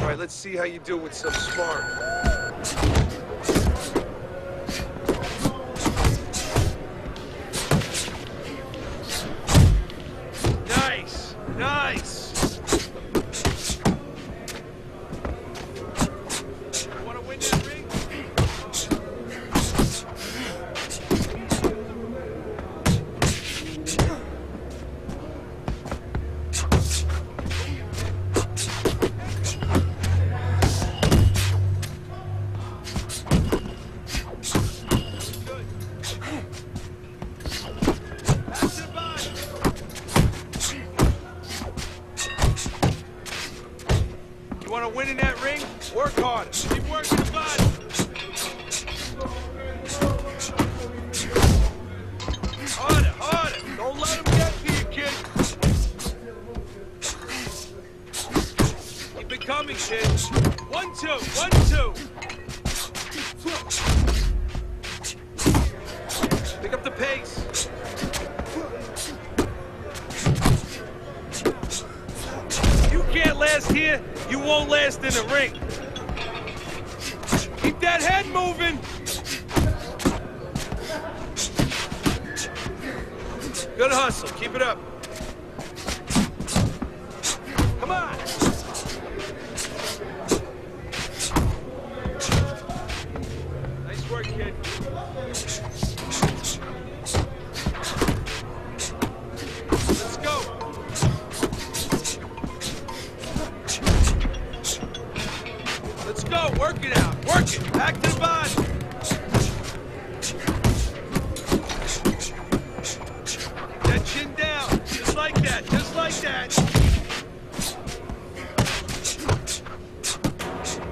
All right, let's see how you do with some smart. Nice, nice. You want to win that ring? You want to win in that ring? Work hard. Keep working the body. Harder, harder. Don't let him get to you, kid. Keep it coming, kid. 1, 2, 1, 2. Pick up the pace. You can't last here. You won't last in the ring. Keep that head moving. Good hustle. Keep it up. Come on. Nice work, kid. Let's go. Let's go, work it out, work it, back to the body. That chin down, just like that, just like that.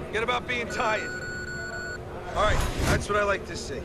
Forget about being tired. All right, that's what I like to see.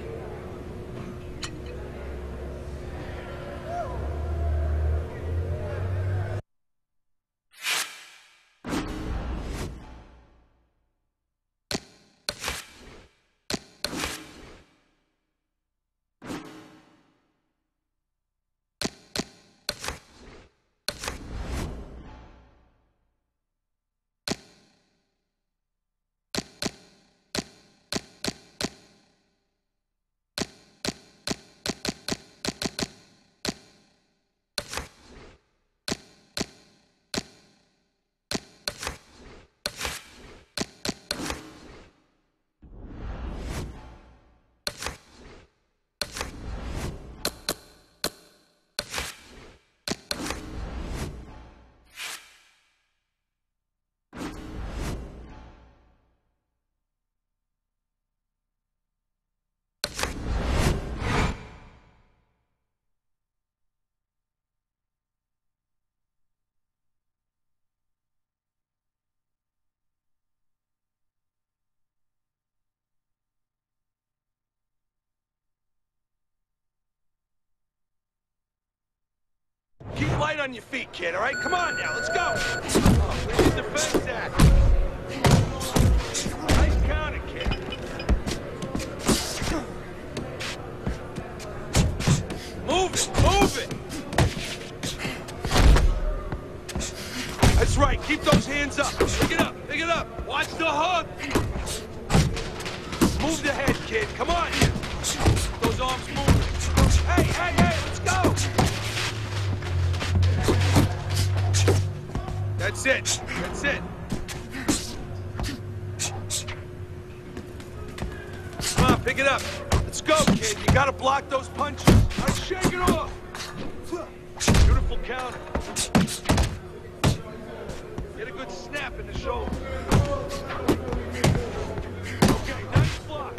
Keep light on your feet, kid, all right? Come on now, let's go. Where's your defense at? Nice counter, kid. Move it, move it. That's right, keep those hands up. Pick it up, pick it up. Watch the hook. Move the head, kid, come on. Those arms moving. Hey, hey, hey, let's go. That's it. That's it. Come on, pick it up. Let's go, kid. You gotta block those punches. Now shake it off. Beautiful counter. Get a good snap in the shoulder. Okay, nice block.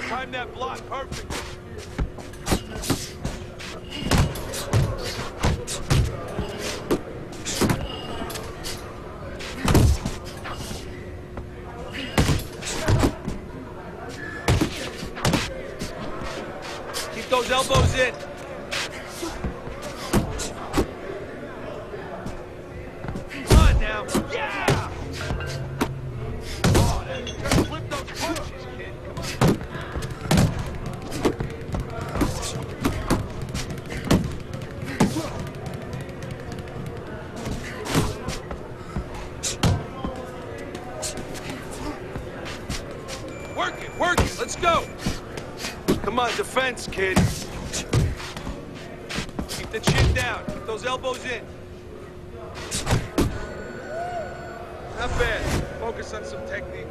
Time that block perfect. Keep those elbows in. Come on now. Yeah! Oh, Gotta flip those punches, kid. Come on. Work it, let's go! Come on, defense, kid. Keep the chin down, keep those elbows in. Not bad. Focus on some technique.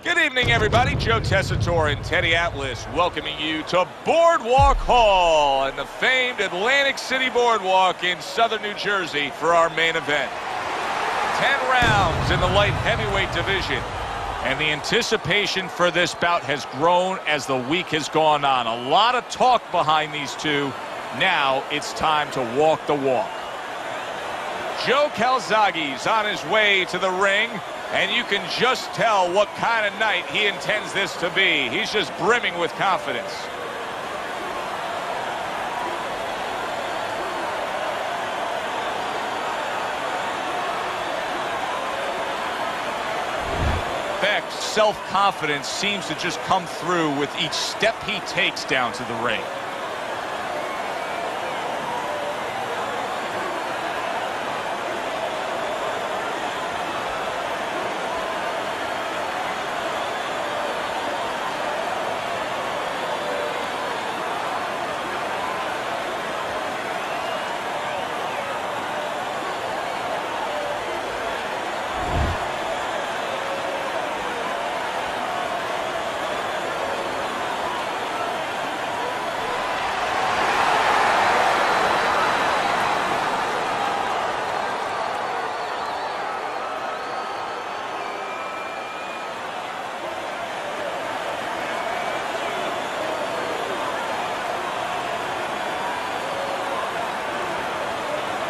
Good evening, everybody. Joe Tessitore and Teddy Atlas welcoming you to Boardwalk Hall and the famed Atlantic City Boardwalk in southern New Jersey for our main event. 10 rounds in the light heavyweight division, and the anticipation for this bout has grown as the week has gone on. A lot of talk behind these two. Now it's time to walk the walk. Joe Calzaghe's on his way to the ring, and you can just tell what kind of night he intends this to be. He's just brimming with confidence. Beck's self-confidence seems to just come through with each step he takes down to the ring.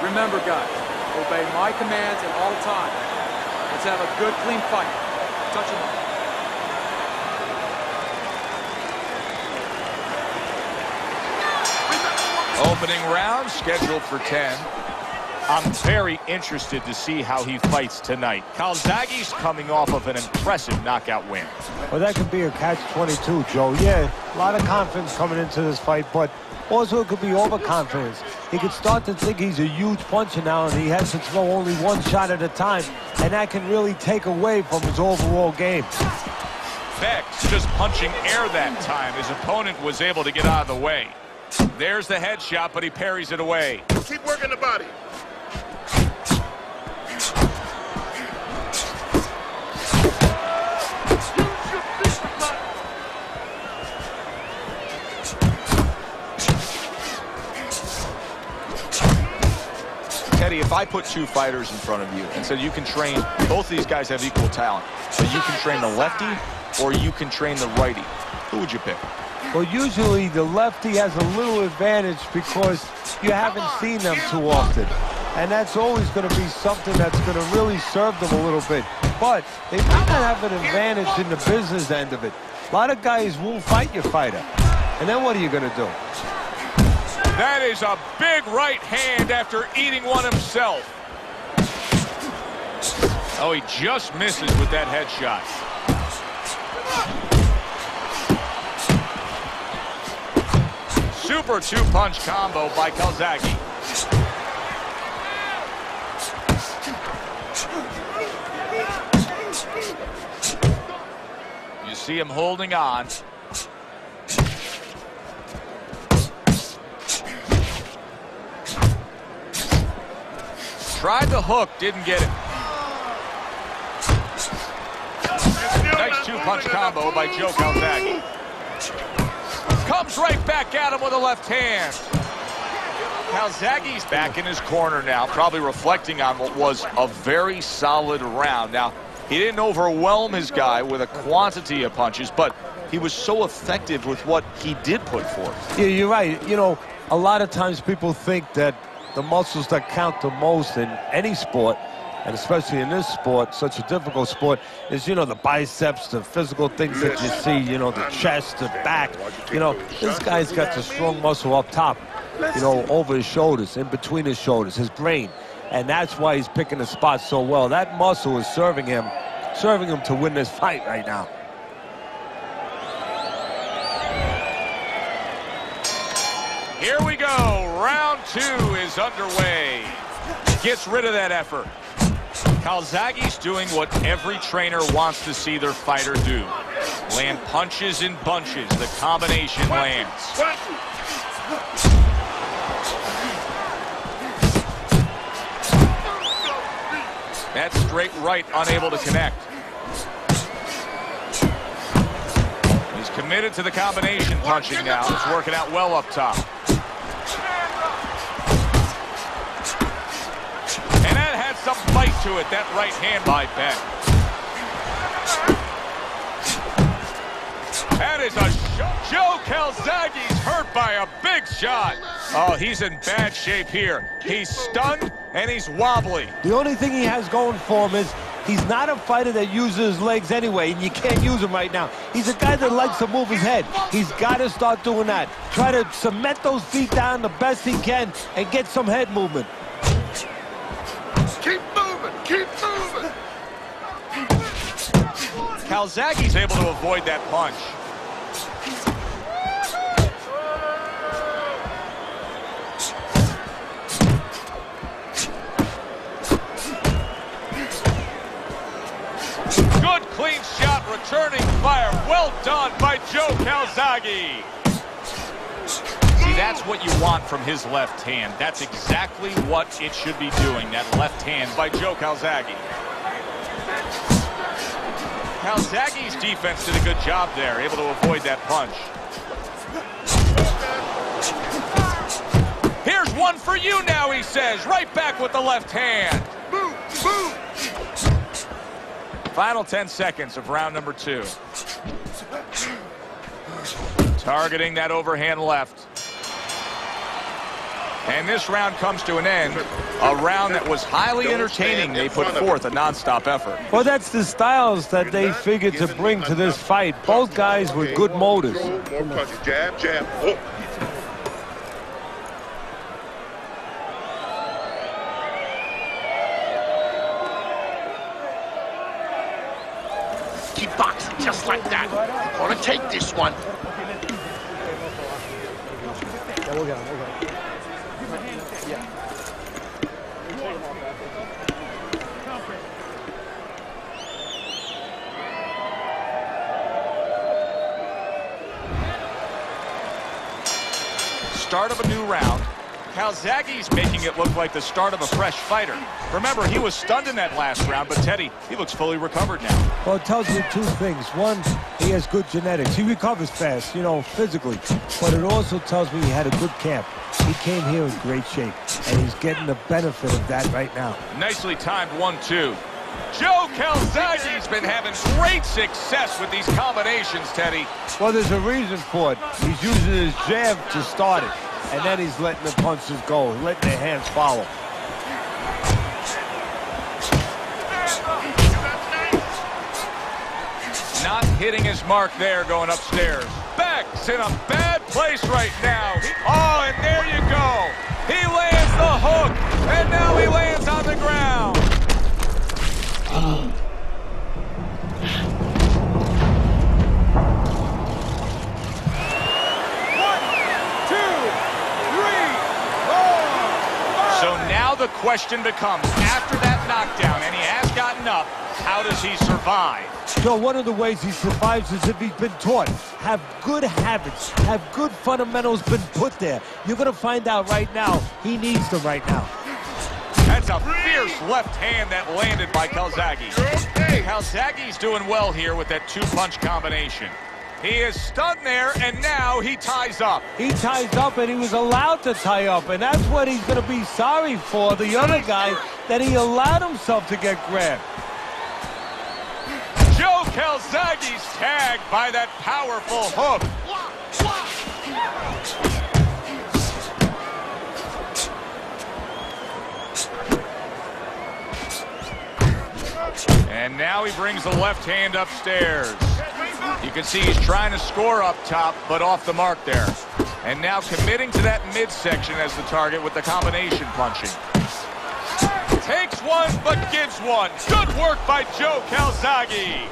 Remember, guys, obey my commands at all times. Let's have a good, clean fight. Touch him up. Opening round scheduled for 10. I'm very interested to see how he fights tonight. Calzaghe's coming off of an impressive knockout win. Well, that could be a catch-22, Joe. Yeah, a lot of confidence coming into this fight, but also it could be overconfidence. He could start to think he's a huge puncher now, and he has to throw only one shot at a time, and that can really take away from his overall game. Beck just punching air that time. His opponent was able to get out of the way. There's the headshot, but he parries it away. Keep working the body. Teddy, if I put two fighters in front of you and said you can train, both of these guys have equal talent, but you can train the lefty or you can train the righty, who would you pick? Well, usually the lefty has a little advantage because you haven't seen them too often. And that's always going to be something that's going to really serve them a little bit. But they might not have an advantage in the business end of it. A lot of guys won't fight your fighter. And then what are you going to do? That is a big right hand after eating one himself. Oh, he just misses with that headshot. Super two-punch combo by Calzaghe. You see him holding on. Tried the hook, didn't get it. Nice two-punch combo by Joe Calzaghe. Comes right back at him with a left hand. Calzaghe's back in his corner now, probably reflecting on what was a very solid round. Now, he didn't overwhelm his guy with a quantity of punches, but he was so effective with what he did put forth. Yeah, you're right. You know, a lot of times people think that the muscles that count the most in any sport, and especially in this sport, such a difficult sport, is, you know, the biceps, the physical things that you see, you know, the chest, the back. You know, this guy's got the strong muscle up top, you know, over his shoulders, in between his shoulders, his brain. And that's why he's picking the spot so well. That muscle is serving him to win this fight right now. Here we go. Round 2 is underway. Gets rid of that effort. Calzaghe's doing what every trainer wants to see their fighter do. Land punches in bunches. The combination lands. That straight right unable to connect. He's committed to the combination punching now. It's working out well up top. And that had some bite to it, that right hand by Beck. That is a shot. Joe Calzaghe's hurt by a big shot. Oh, he's in bad shape here. He's stunned and he's wobbly. The only thing he has going for him is he's not a fighter that uses his legs anyway, and you can't use him right now. He's a guy that likes to move his head. He's got to start doing that. Try to cement those feet down the best he can and get some head movement. Keep moving, keep moving. Calzaghe's able to avoid that punch. Good clean shot, returning fire. Well done by Joe Calzaghe. See, that's what you want from his left hand. That's exactly what it should be doing, that left hand by Joe Calzaghe. Calzaghe's defense did a good job there, able to avoid that punch. Here's one for you now, he says. Right back with the left hand. Move, move. Final 10 seconds of round number 2. Targeting that overhand left. And this round comes to an end. A round that was highly entertaining. They put forth a non-stop effort. Well, that's the styles that they figured to bring to this fight. Both guys with good motors. More punches, jab, jab, hook. Keep boxing just like that. You're gonna take this one. Start of a new round. Calzaghe's making it look like the start of a fresh fighter. Remember, he was stunned in that last round, but Teddy, he looks fully recovered now. Well, it tells you two things. One, he has good genetics. He recovers fast, you know, physically. But it also tells me he had a good camp. He came here in great shape, and he's getting the benefit of that right now. Nicely timed 1-2. Joe Calzaghe's been having great success with these combinations, Teddy. Well, there's a reason for it. He's using his jab to start it, and then he's letting the punches go, letting the hands follow. Not hitting his mark there going upstairs. Beck's in a bad place right now. Oh, and there you go. He lands the hook, and now he lands on the ground. the question becomes, after that knockdown, and he has gotten up, how does he survive? So one of the ways he survives is if he's been taught. Have good habits, have good fundamentals been put there. You're going to find out right now he needs them right now. That's a fierce left hand that landed by Calzaghe. Calzaghe's doing well here with that two-punch combination. He is stunned there, and now he ties up. He ties up, and he was allowed to tie up, and that's what he's going to be sorry for, the other guy, that he allowed himself to get grabbed. Joe Calzaghe's tagged by that powerful hook. And now he brings the left hand upstairs. You can see he's trying to score up top, but off the mark there. And now committing to that midsection as the target with the combination punching. Takes one, but gives one. Good work by Joe Calzaghe.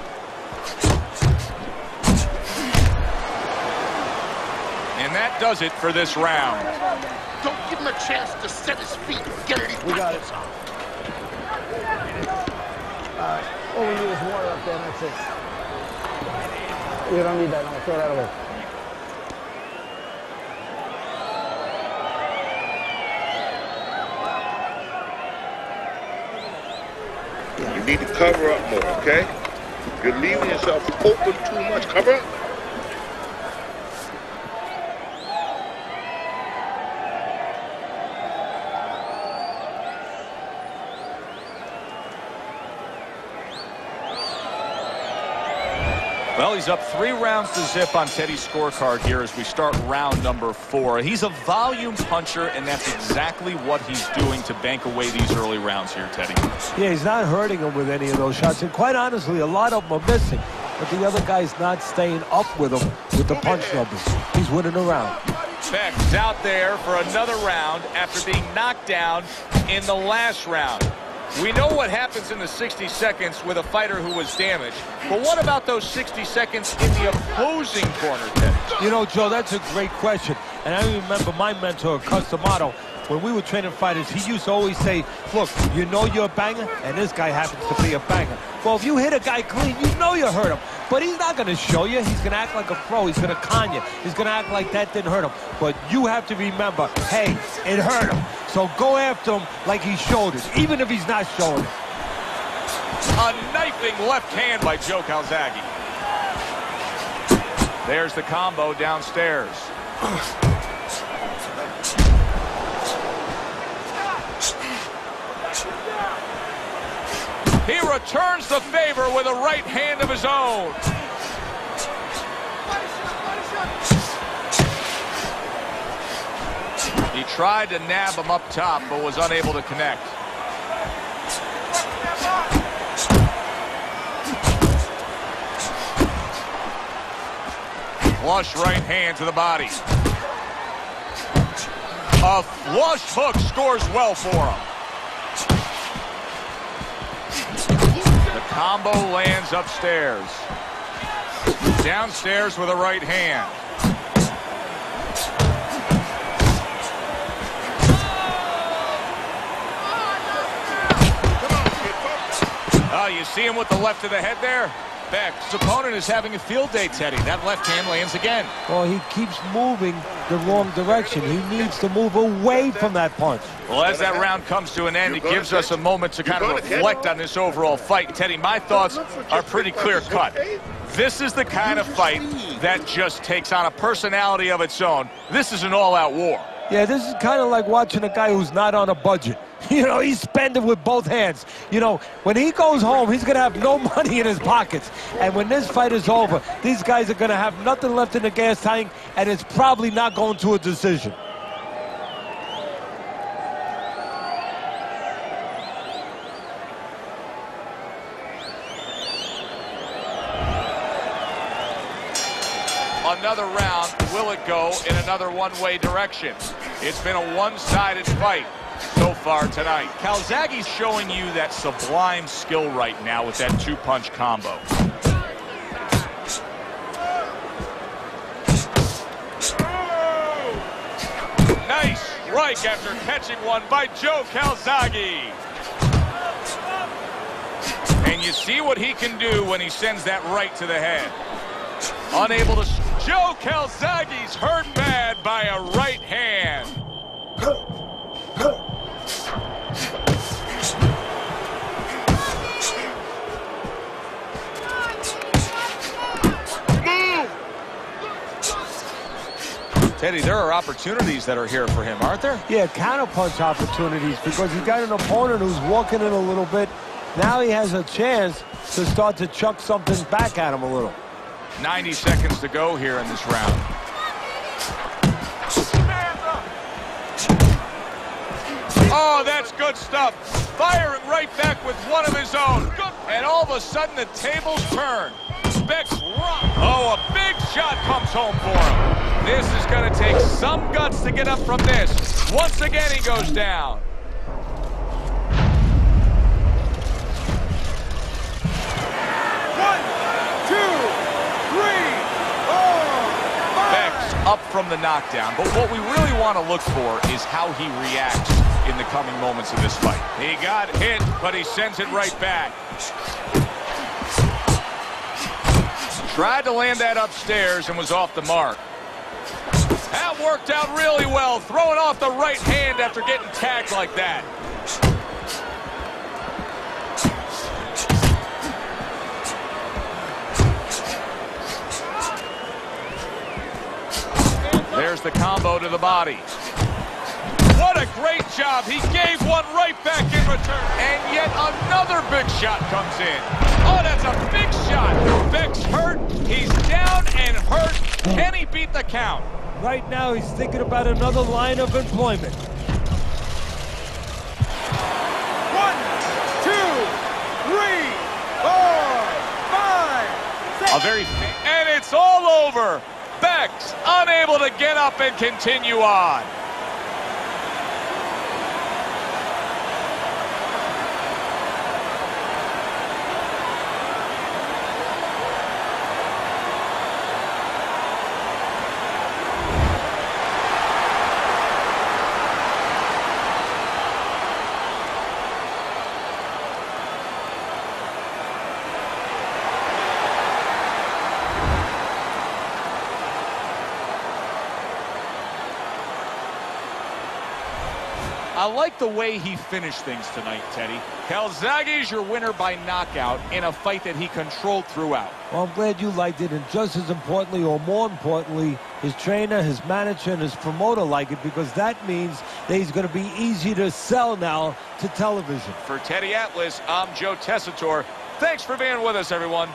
And that does it for this round. Don't give him a chance to set his feet and get any practice on. All we need is water up there, that's it. You don't need that, no, throw that away. You need to cover up more, okay? You're leaving yourself open too much. Cover up. Well, he's up 3 rounds to zip on Teddy's scorecard here as we start round number 4. He's a volume puncher, and that's exactly what he's doing to bank away these early rounds here, Teddy. Yeah, he's not hurting him with any of those shots, and quite honestly, a lot of them are missing. But the other guy's not staying up with him with the punch numbers. He's winning the round. Beck's out there for another round after being knocked down in the last round. We know what happens in the 60 seconds with a fighter who was damaged, but what about those 60 seconds in the opposing corner, Teddy? You know, Joe, that's a great question. And I remember my mentor, Customato, when we were training fighters, he used to always say, look, you know you're a banger, and this guy happens to be a banger. Well, if you hit a guy clean, you know you hurt him. But he's not going to show you. He's going to act like a pro. He's going to con you. He's going to act like that didn't hurt him. But you have to remember, hey, it hurt him. So go after him like he showed it, even if he's not showing it. A knifing left hand by Joe Calzaghe. There's the combo downstairs. He returns the favor with a right hand of his own. He tried to nab him up top, but was unable to connect. Flush right hand to the body. A flush hook scores well for him. The combo lands upstairs. Downstairs with a right hand. Oh, you see him with the left of the head there? Beck's opponent is having a field day, Teddy. That left hand lands again. Well, he keeps moving the wrong direction. He needs to move away from that punch. Well, as that round comes to an end, it gives us a moment to kind of reflect on this overall fight. Teddy, my thoughts are pretty clear-cut. This is the kind of fight that just takes on a personality of its own. This is an all-out war. Yeah, this is kind of like watching a guy who's not on a budget. You know, he's spending with both hands. You know, when he goes home, he's going to have no money in his pockets. And when this fight is over, these guys are going to have nothing left in the gas tank, and it's probably not going to a decision. Another round, will it go in another one-way direction? It's been a one-sided fight so far tonight. Calzaghe's showing you that sublime skill right now with that two-punch combo. Nice strike after catching one by Joe Calzaghe. And you see what he can do when he sends that right to the head. Unable to... Joe Calzaghe's hurt bad by a right hand. Teddy, there are opportunities that are here for him, aren't there? Yeah, counterpunch opportunities, because he's got an opponent who's walking in a little bit. Now he has a chance to start to chuck something back at him a little. 90 seconds to go here in this round. Oh, that's good stuff. Firing right back with one of his own. And all of a sudden, the tables turn. Beck's rock. Oh, a big shot comes home for him. This is going to take some guts to get up from this. Once again, he goes down. Up from the knockdown, but what we really want to look for is how he reacts in the coming moments of this fight. He got hit, but he sends it right back. Tried to land that upstairs and was off the mark. That worked out really well, throwing off the right hand after getting tagged like that. There's the combo to the body. What a great job. He gave one right back in return. And yet another big shot comes in. Oh, that's a big shot. Beck's hurt. He's down and hurt. Can he beat the count? Right now, he's thinking about another line of employment. 1, 2, 3, 4, 5, 6. And it's all over. Beck's unable to get up and continue on. I like the way he finished things tonight, Teddy. Calzaghe's your winner by knockout in a fight that he controlled throughout. Well, I'm glad you liked it, and just as importantly, or more importantly, his trainer, his manager, and his promoter like it, because that means that he's going to be easy to sell now to television. For Teddy Atlas, I'm Joe Tessitore. Thanks for being with us, everyone.